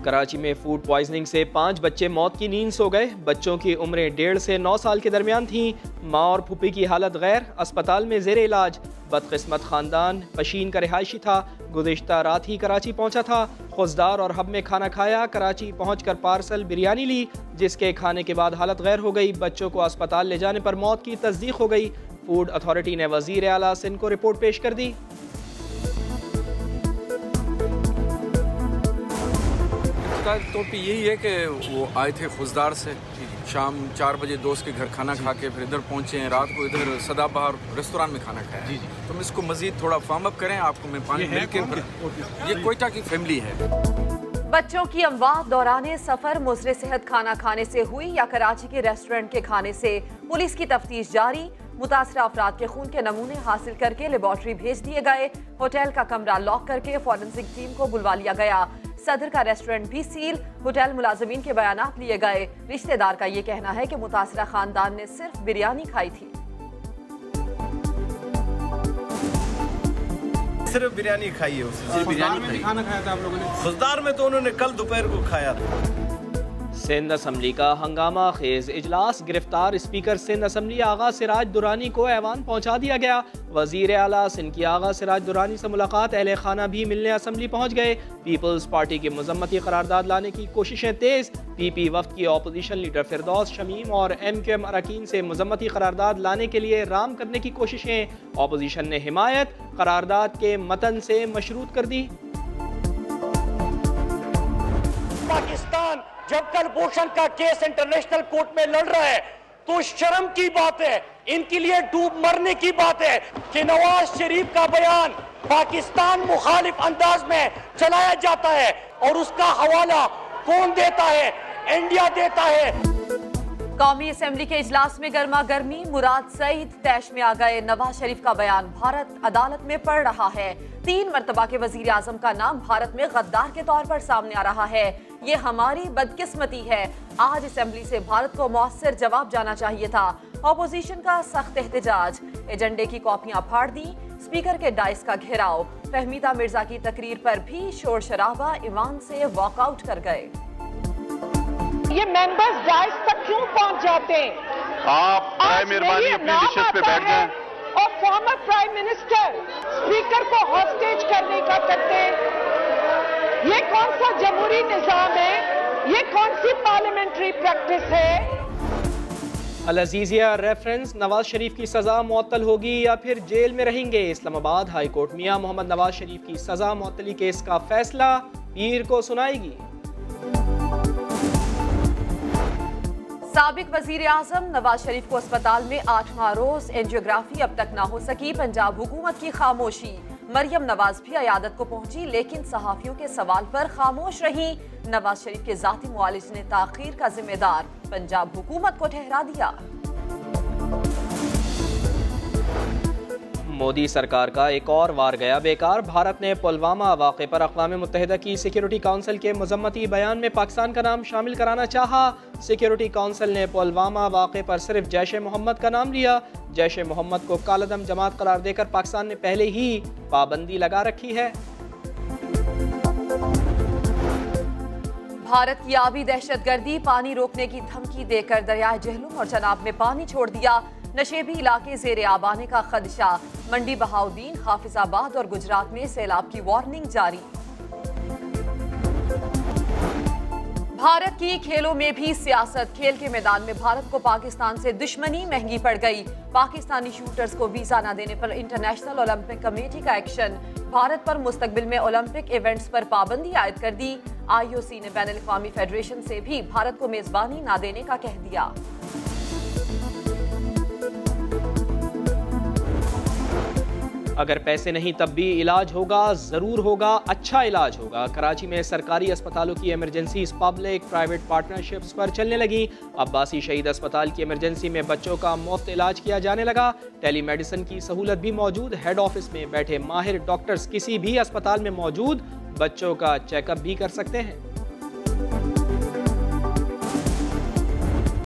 कराची में food poisoning से 5 बच्चे मौत की नींद सो गए। बच्चों की उम्रें 1.5 से 9 साल के दरमियान थीं। माँ और फूफी की हालत गैर, अस्पताल में जेर इलाज। बदकिस्मत खानदान पशीन का रिहायशी था, गुज़िश्ता रात ही कराची पहुंचा था। खुशदार और हब में खाना खाया, कराची पहुंचकर पार्सल बिरयानी ली, जिसके खाने के बाद हालत गैर हो गई। बच्चों को अस्पताल ले जाने पर मौत की तस्दीक हो गई। फूड अथॉरिटी ने वज़ीर आला सिंध को रिपोर्ट पेश कर दी। तौर पे यही है कि वो आए थे खुशदार से, शाम 4 बजे दोस्त के घर खाना खा के फिर इधर पहुंचे हैं। रात को इधर सदाबहार रेस्तोरां में खाना खाया। जी। तो हम इसको मजीद थोड़ा फार्म अप करें, आपको मैं पानी मिल के। ये कोयटा की फैमिली है। बच्चों की अमवात दौरान सफर मुज़र सेहत खाना खाने से हुई या कराची के रेस्टोरेंट के खाने से, पुलिस की तफ्तीश जारी। मुतासरा अफराद के खून के नमूने हासिल करके लेबॉर्ट्री भेज दिए गए। होटल का कमरा लॉक करके फॉरेंसिक टीम को बुलवा लिया गया। सदर का रेस्टोरेंट भी सील। होटल मुलाजिमीन के बयानात लिए गए। रिश्तेदार का ये कहना है कि मुतासरा खानदान ने सिर्फ बिरयानी खाई थी। सिर्फ बिरयानी खाई है उसने। बिरयानी खाना खाया था आप लोगों ने? खुशदार में तो उन्होंने कल दोपहर को खाया था। सिंध असम्बली का हंगामा खेज इजलास, गिरफ्तार स्पीकर सिंध असम्बली आगा सिराज दुरानी को ऐवान पहुंचा दिया गया। वजीर आला सिंध की आगा सिराज दुरानी से मुलाकात, अहले खाना भी मिलने असम्बली पहुंच गए। पीपल्स पार्टी की मजम्मती करारदाद लाने की कोशिशें तेज। पीपी वफ्द की अपोजिशन लीडर फिरदौस शमीम और MQM अरकान से मजम्मती करारदाद लाने के लिए राम करने की कोशिशें। अपोजिशन ने हिमायत करारदाद के मतन से मशरूत कर दी। पाकिस्तान जब कुलभूषण का केस इंटरनेशनल कोर्ट में लड़ रहा है तो शर्म की बात है, इनके लिए डूब मरने की बात है कि नवाज शरीफ का बयान पाकिस्तान मुखालिफ अंदाज में चलाया जाता है और उसका हवाला कौन देता है? इंडिया देता है। कौमी असेंबली के इजलास में गर्मा गर्मी, मुराद सईद तैश में आ गए। नवाज शरीफ का बयान भारत अदालत में पड़ रहा है। 3 मरतबा के वजीर आजम का नाम भारत में गद्दार के तौर पर सामने आ रहा है। ये हमारी बदकिस्मती है। आज असेंबली से भारत को मौसर जवाब जाना चाहिए था। अपोजिशन का सख्त एहतजाज, एजेंडे की कॉपियां फाड़ दी। स्पीकर के डाइस का घेराव। फहमीदा मिर्जा की तकरीर पर भी शोर शराबा, ईवान से वॉकआउट कर गए। ये मेंबर्स डाइस तक क्यों पहुंच जाते हैं? आप मेहरबानी अपनी डिशेस पे बैठ जाएं। और फॉर्मर प्राइम मिनिस्टर स्पीकर को हॉस्टेज करने का करते हैं। ये कौन सा जमहूरी निजाम है? ये कौन सी पार्लियामेंट्री प्रैक्टिस है? अल-अज़ीज़िया रेफरेंस, नवाज शरीफ की सजा मुअत्तल होगी या फिर जेल में रहेंगे? इस्लामाबाद हाई कोर्ट मियां मोहम्मद नवाज शरीफ की सजा मुअत्तली केस का फैसला पीर को सुनाएगी। साबिक वजीर आजम नवाज शरीफ को अस्पताल में 8वां रोज एंजियोग्राफी अब तक ना हो सकी। पंजाब हुकूमत की खामोशी। मरियम नवाज भी अयादत को पहुंची लेकिन सहाफियों के सवाल पर खामोश रही। नवाज शरीफ के जाती मुआलिज ने ताखीर का जिम्मेदार पंजाब हुकूमत को ठहरा दिया। मोदी सरकार का एक और वार गया बेकार। भारत ने पुलवामा वाक़े पर अक़वाम मुत्तहिदा की सिक्योरिटी काउंसिल के मज़म्मती बयान में पाकिस्तान का नाम शामिल कराना चाहा। सिक्योरिटी काउंसिल ने पुलवामा वाक़े पर सिर्फ जैश ए मोहम्मद का नाम लिया। जैश ए मोहम्मद को कालदम जमात करार देकर पाकिस्तान ने पहले ही पाबंदी लगा रखी है। भारत की आबी दहशतगर्दी, पानी रोकने की धमकी देकर दरियाए जहलुम और चनाब में पानी छोड़ दिया। नशेबी इलाके ज़ेरे आब आने का खदशा। मंडी बहाउद्दीन, हाफिजाबाद और गुजरात में सैलाब की वार्निंग जारी। भारत की खेलों में भी सियासत। खेल के मैदान में भारत को पाकिस्तान से दुश्मनी महंगी पड़ गई। पाकिस्तानी शूटर्स को वीजा न देने पर इंटरनेशनल ओलंपिक कमेटी का एक्शन। भारत पर मुस्तकबिल में ओलंपिक इवेंट्स पर पाबंदी आयद कर दी। IOC ने बैनुल अक़वामी फेडरेशन से भी भारत को मेजबानी न देने का कह दिया। अगर पैसे नहीं तब भी इलाज होगा, ज़रूर होगा, अच्छा इलाज होगा। कराची में सरकारी अस्पतालों की इमरजेंसी पब्लिक प्राइवेट पार्टनरशिप्स पर चलने लगी। अब्बासी शहीद अस्पताल की इमरजेंसी में बच्चों का मुफ्त इलाज किया जाने लगा। टेली मेडिसिन की सहूलत भी मौजूद। हेड ऑफिस में बैठे माहिर डॉक्टर्स किसी भी अस्पताल में मौजूद बच्चों का चेकअप भी कर सकते हैं।